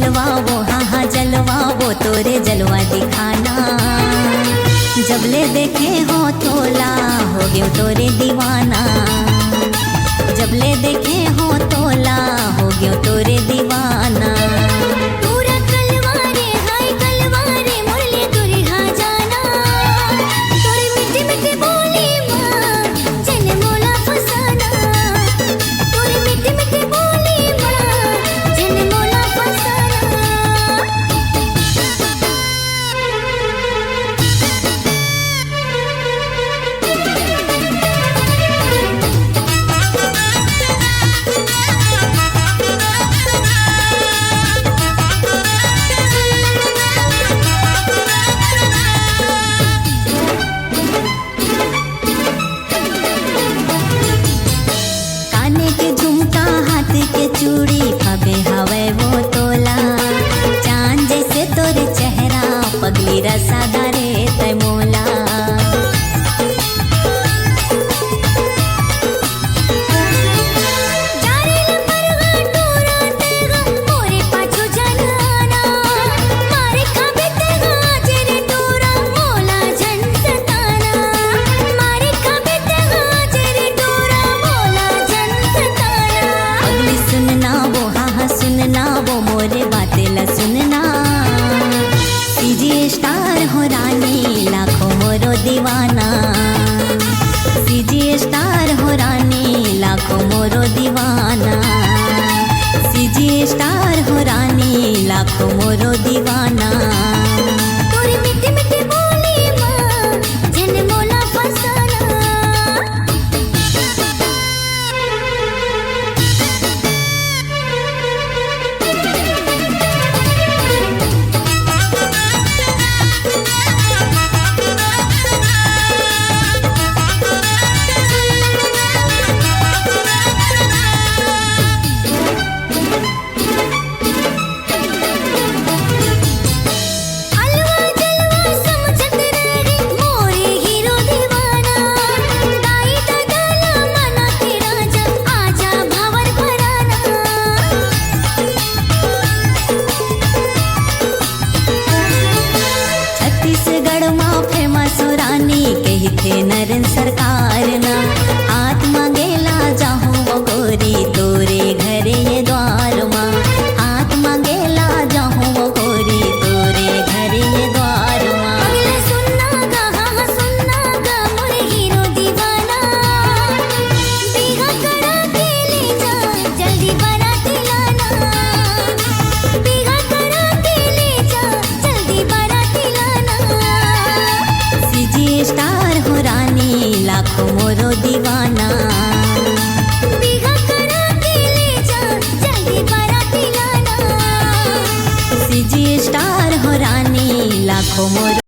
जलवा वो, हाँ हाँ जलवा वो, तोरे जलवा दिखाना। जब ले देखे हो तोला हो गयो तोरे दीवाना। जब ले देखे हो तोला हो गयो तोरे दीवाना। चूड़ी हवे हवे वो तोला, चांद जैसे तोरे चेहरा, पगली रसादारे तय मोला। मोरे बातें ला सुनना, सीजी स्टार हो रानी लाखों मोरो दीवाना। सीजी स्टार हो रानी लाखों मोरो दीवाना। सीजी स्टार हो रानी लाखों मोरो दीवाना। तोरी मिठी मिठी बोली माँ जन मोला फसाना। फेमस रानी कही थे नरेन सरकार ना, हाथ मांगेला जाहूँ वो गोरी तोरे घरे ये द्वार माँ। हाथ मांगेला जाहूँ वो गोरी तोरे घरे ये द्वार माँ। अगले सुनना गा, हाँ सुनना गा मोरे हीरो दीवाना। बिहा करा के ले जा जल्दी बाराती लाना। बिहा करा के ले जा जल्दी बाराती लाना। सीजी स्टार हो रानी लाखों मोरो दीवाना। बिहा करा के ले जा जल्दी बाराती लाना। सीजी स्टार हो रानी लाखों मोरो